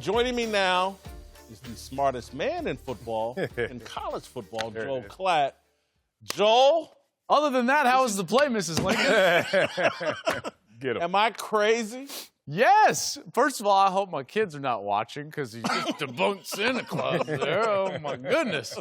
Joining me now is the smartest man in football, in college football, Joel Klatt. Joel? Other than that, how was the play, Mrs. Lincoln? Get him. Am I crazy? Yes. First of all, I hope my kids are not watching because he just debunked Santa Claus there. Oh, my goodness.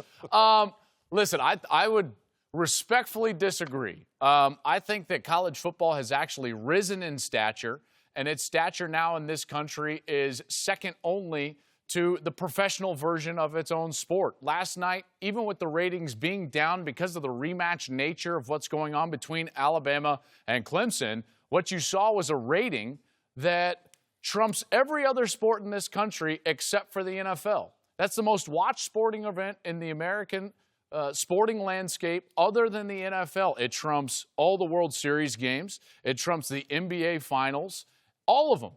Listen, I would respectfully disagree. I think that college football has actually risen in stature, and its stature now in this country is second only to the professional version of its own sport. Last night, even with the ratings being down because of the rematch nature of what's going on between Alabama and Clemson, what you saw was a rating that trumps every other sport in this country except for the NFL. That's the most watched sporting event in the American sporting landscape other than the NFL. It trumps all the World Series games. It trumps the NBA Finals, all of them.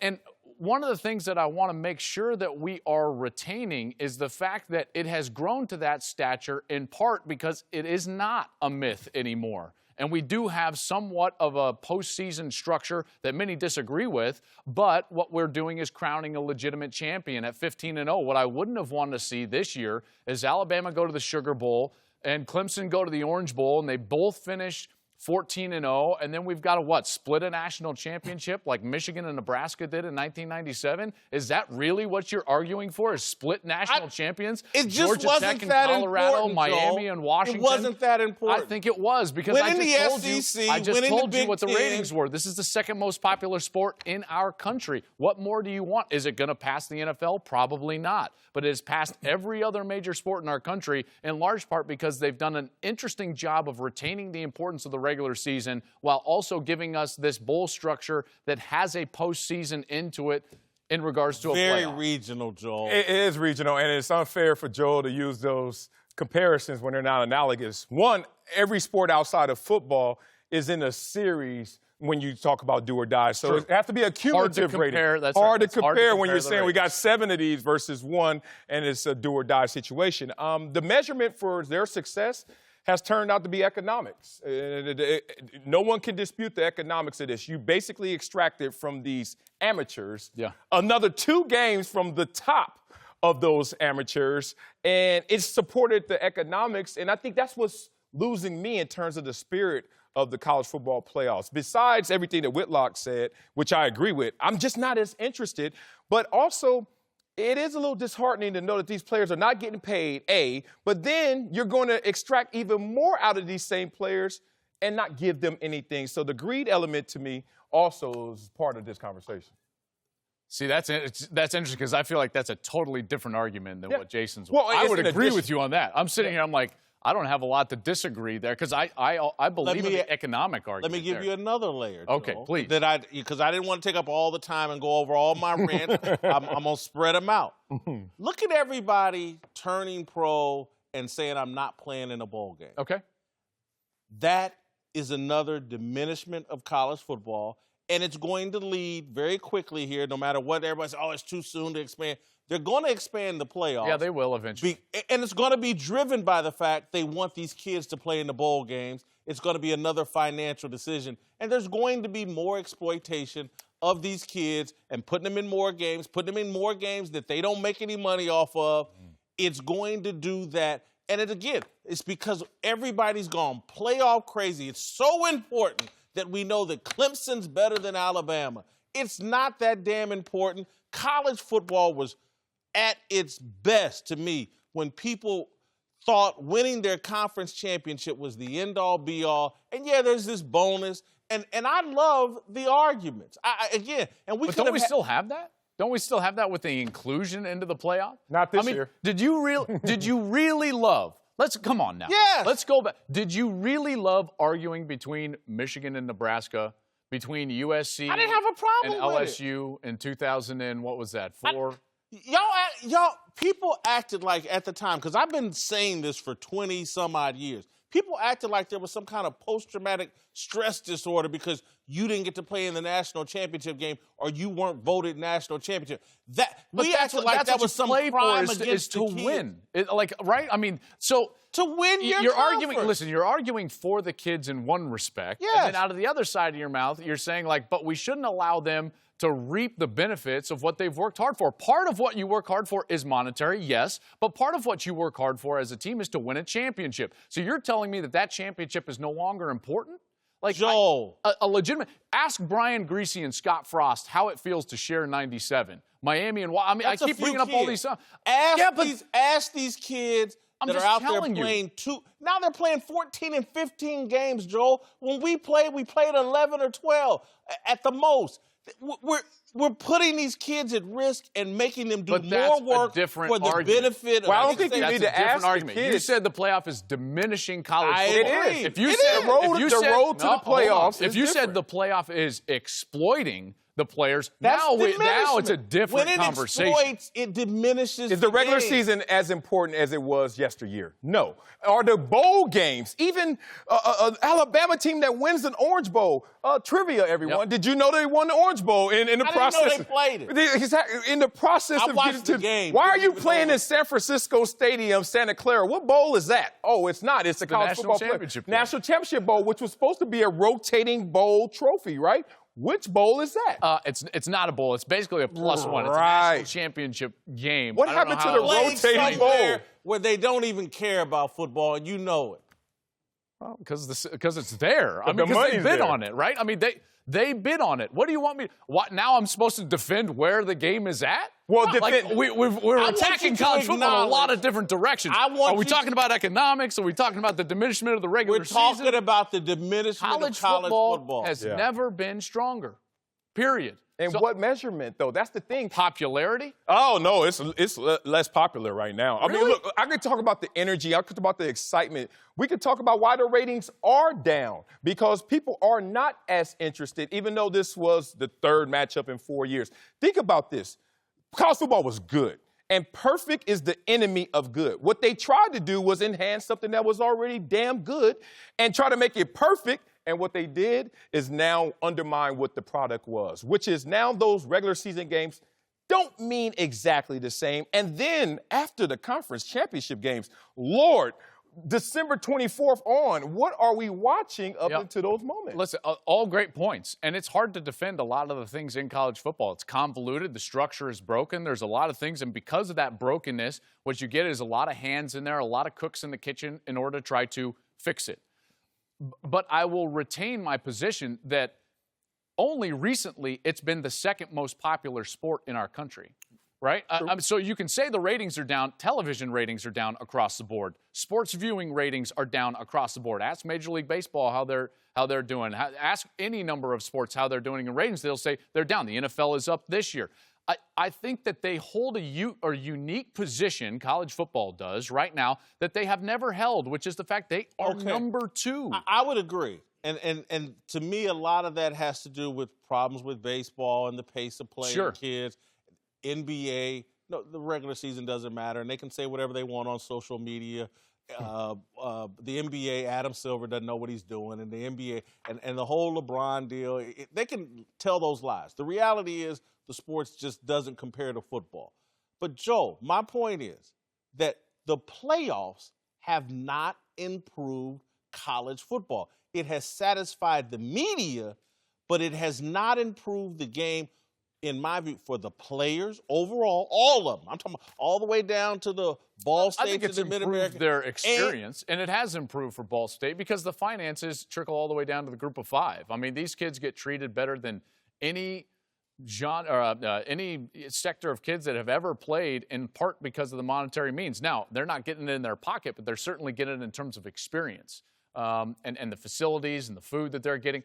And one of the things that I want to make sure that we are retaining is the fact that it has grown to that stature in part because it is not a myth anymore. And we do have somewhat of a postseason structure that many disagree with, but what we're doing is crowning a legitimate champion at 15-0. What I wouldn't have wanted to see this year is Alabama go to the Sugar Bowl and Clemson go to the Orange Bowl, and they both finish 14-0, and then we've got to, split a national championship like Michigan and Nebraska did in 1997? Is that really what you're arguing for, is split national champions? It just Georgia wasn't Tech and that Colorado, important, Miami Joel. and Washington? It wasn't that important. I think it was because winning I just told you what the ratings were. This is the second most popular sport in our country. What more do you want? Is it going to pass the NFL? Probably not. But it has passed every other major sport in our country, in large part because they've done an interesting job of retaining the importance of the regular season while also giving us this bowl structure that has a postseason into it in regards to a playoff. Very regional, Joel. It is regional, and it's unfair for Joel to use those comparisons when they're not analogous. One, every sport outside of football is in a series when you talk about do or die. So it has to be a cumulative rating. Hard to compare when you're saying we got 7 of these versus 1, and it's a do or die situation. The measurement for their success has turned out to be economics. No one can dispute the economics of this. You basically extracted from these amateurs another 2 games from the top of those amateurs, and it's supported the economics, and I think that's what's losing me in terms of the spirit of the college football playoffs. Besides everything that Whitlock said, which I agree with, I'm just not as interested, but also it is a little disheartening to know that these players are not getting paid, A, but then you're going to extract even more out of these same players and not give them anything. So the greed element to me also is part of this conversation. See, that's interesting because I feel like that's a totally different argument than what Jason's. Well, I would agree with you on that. I'm sitting here, I'm like, I don't have a lot to disagree there because I believe in the economic argument. Let me give you another layer, Joel, okay, please. Because I didn't want to take up all the time and go over all my rants. I'm going to spread them out. Look at everybody turning pro and saying I'm not playing in a bowl game. Okay. That is another diminishment of college football, and it's going to lead very quickly here, no matter what everybody says, it's too soon to expand. They're going to expand the playoffs. Yeah, they will eventually. And it's going to be driven by the fact they want these kids to play in the bowl games. It's going to be another financial decision. And there's going to be more exploitation of these kids and putting them in more games that they don't make any money off of. It's going to do that. And it's because everybody's gone playoff crazy. It's so important that we know that Clemson's better than Alabama. It's not that damn important. College football was at its best to me when people thought winning their conference championship was the end-all, be-all. And, there's this bonus. And I love the arguments. But don't we still have that? Don't we still have that with the inclusion into the playoff? Not this year. Did you really love – come on now. Yes. Let's go back. Did you really love arguing between Michigan and Nebraska, between USC I didn't have a problem and with LSU in 2000 and what was that, 4? Y'all, people acted like at the time, because I've been saying this for 20-some-odd years, people acted like there was some kind of post-traumatic stress disorder because you didn't get to play in the national championship game or you weren't voted national championship. We acted like that was some crime against to win. Right? I mean, so to win you're arguing. Listen, you're arguing for the kids in one respect, yes. And then out of the other side of your mouth, you're saying but we shouldn't allow them to reap the benefits of what they've worked hard for. Part of what you work hard for is monetary, yes, but part of what you work hard for as a team is to win a championship. So you're telling me that that championship is no longer important? Like, Joel. A legitimate – ask Brian Greasy and Scott Frost how it feels to share 97. Miami and – I mean, That's I keep bringing up all these – Ask these kids that are out there playing now they're playing 14 and 15 games, Joel. When we played 11 or 12 at the most. We're putting these kids at risk and making them do more work for the benefit of. Well, I don't think you need to ask the kids. You said the playoff is diminishing college football. It is. If you said the road to the playoffs. If you said the playoff is exploiting the players, now it's a different conversation. When it exploits, it diminishes. Is the regular season as important as it was yesteryear? No. Are the bowl games, even an Alabama team that wins an Orange Bowl, trivia, everyone. Yep. Did you know they won the Orange Bowl in the process? I didn't know they played it. In the process of getting to the game. Why are you playing in San Francisco Stadium, Santa Clara? What bowl is that? Oh, it's not. It's the College Football Championship. National Championship Bowl, which was supposed to be a rotating bowl trophy, right? Which bowl is that? It's not a bowl. It's basically a +1. It's a national championship game. What happened to the rotating bowl? Where they don't even care about football, and you know it. Well, because it's there. I mean, because they bid on it, right? I mean, they bid on it. What do you want me? What now? I'm supposed to defend where the game is at? Well, we're attacking college football in a lot of different directions. Are we talking about economics? Are we talking about the diminishment of the regular season? We're talking about the diminishment of college football. Has never been stronger. Period. And what measurement, though? That's the thing. Popularity? Oh, no, it's less popular right now. Really? I mean, look, I could talk about the energy. I could talk about the excitement. We could talk about why the ratings are down, because people are not as interested, even though this was the third matchup in 4 years. Think about this. College football was good, and perfect is the enemy of good. What they tried to do was enhance something that was already damn good and try to make it perfect. And what they did is now undermine what the product was, which is now those regular season games don't mean exactly the same. And then after the conference championship games, Lord, December 24th on, what are we watching up into those moments? Listen, all great points. And it's hard to defend a lot of the things in college football. It's convoluted. The structure is broken. There's a lot of things. And because of that brokenness, what you get is a lot of hands in there, a lot of cooks in the kitchen in order to try to fix it. But I will retain my position that only recently it's been the second most popular sport in our country, right? So you can say the ratings are down. Television ratings are down across the board. Sports viewing ratings are down across the board. Ask Major League Baseball how they're doing. Ask any number of sports how they're doing in ratings. They'll say they're down. The NFL is up this year. I think that they hold a unique position, college football does, right now, that they have never held, which is the fact they are number 2. I would agree. And to me, a lot of that has to do with problems with baseball and the pace of play of kids. NBA, no, the regular season doesn't matter, and they can say whatever they want on social media. The NBA, Adam Silver doesn't know what he's doing, and the NBA and the whole LeBron deal, they can tell those lies. The reality is the sports just doesn't compare to football. But, Joe, my point is that the playoffs have not improved college football. It has satisfied the media, but it has not improved the game, in my view, for the players overall, all of them. I'm talking about all the way down to the Ball State. I think it's improved their experience, and it has improved for Ball State because the finances trickle all the way down to the group of 5. I mean, these kids get treated better than any any sector of kids that have ever played, in part because of the monetary means. Now, they're not getting it in their pocket, but they're certainly getting it in terms of experience and the facilities and the food that they're getting.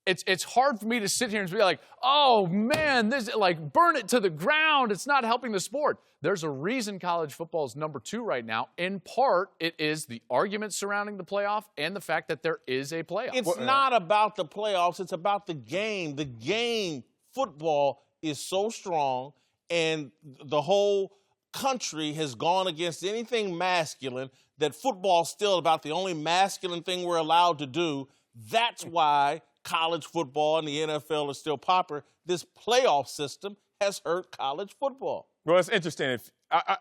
It's hard for me to sit here and be like, oh, man, this like burn it to the ground. It's not helping the sport. There's a reason college football is number 2 right now. In part, it is the argument surrounding the playoff and the fact that there is a playoff. It's not about the playoffs. It's about the game. The game, football, is so strong, and the whole country has gone against anything masculine, that football's still about the only masculine thing we're allowed to do. That's why college football and the NFL is still popular. This playoff system has hurt college football. Well, it's interesting.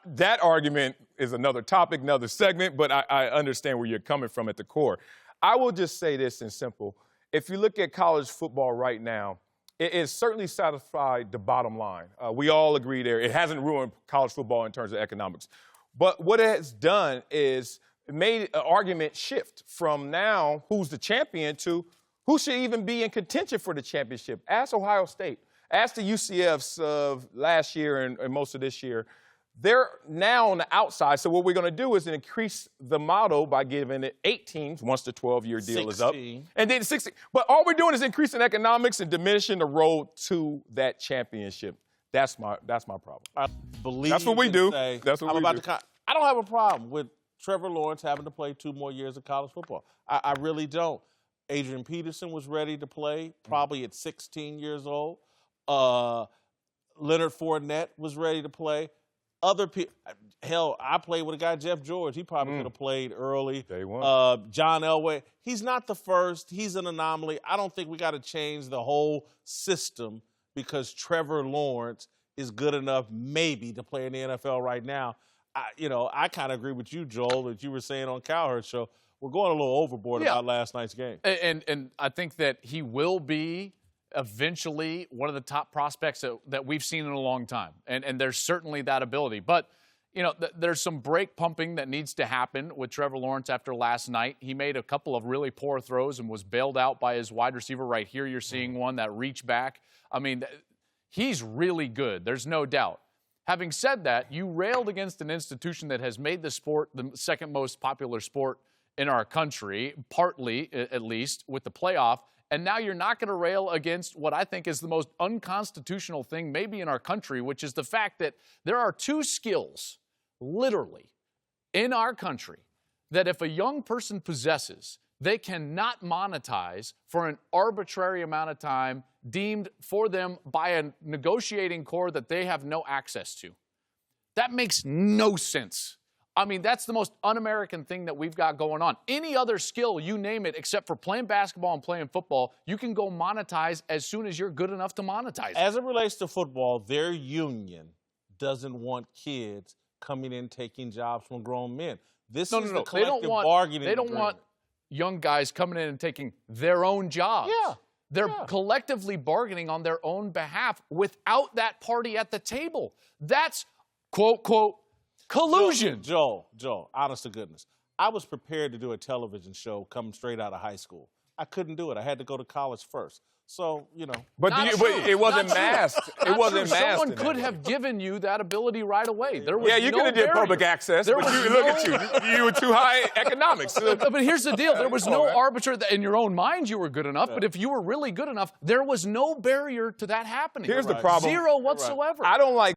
That argument is another topic, another segment, but I understand where you're coming from at the core. I will just say this in simple. If you look at college football right now, it has certainly satisfied the bottom line. We all agree there. It hasn't ruined college football in terms of economics. But what it has done is made an argument shift from now who's the champion to who should even be in contention for the championship. Ask Ohio State. Ask the UCFs of last year and most of this year. They're now on the outside. So what we're going to do is increase the model by giving it 8 teams once the 12-year deal 16. is up. And then 16. But all we're doing is increasing economics and diminishing the road to that championship. That's my problem. I believe that's what we do. That's what we do. I don't have a problem with Trevor Lawrence having to play 2 more years of college football. I really don't. Adrian Peterson was ready to play, probably at 16 years old. Leonard Fournette was ready to play. Other people, hell, I played with a guy, Jeff George. He probably could have played early. Day one. John Elway. He's not the first. He's an anomaly. I don't think we got to change the whole system because Trevor Lawrence is good enough maybe to play in the NFL right now. I kind of agree with you, Joel, that you were saying on Cowherd's show. We're going a little overboard about last night's game. And I think that he will be eventually one of the top prospects that we've seen in a long time. And there's certainly that ability. But, there's some brake pumping that needs to happen with Trevor Lawrence after last night. He made a couple of really poor throws and was bailed out by his wide receiver. Right here you're seeing one, that reach back. I mean, he's really good. There's no doubt. Having said that, you railed against an institution that has made the sport the second most popular sport in our country, partly at least, with the playoff. And now you're not going to rail against what I think is the most unconstitutional thing maybe in our country, which is the fact that there are 2 skills, literally, in our country that if a young person possesses, they cannot monetize for an arbitrary amount of time deemed for them by a negotiating core that they have no access to. That makes no sense. I mean, that's the most un-American thing that we've got going on. Any other skill, you name it, except for playing basketball and playing football, you can go monetize as soon as you're good enough to monetize it. As it relates to football, their union doesn't want kids coming in taking jobs from grown men. This is the collective bargaining They don't agreement. want young guys coming in and taking their own jobs. Yeah. They're collectively bargaining on their own behalf without that party at the table. That's, quote, quote, collusion. Joel, honest to goodness, I was prepared to do a television show coming straight out of high school. I couldn't do it. I had to go to college first. So, But it wasn't masked. It wasn't masked. Someone could have given you that ability right away. There was you could have did public access, but look at you. You were too high economics. But here's the deal. There was no arbiter that in your own mind you were good enough, but if you were really good enough, there was no barrier to that happening. Here's the problem. 0 whatsoever. I don't like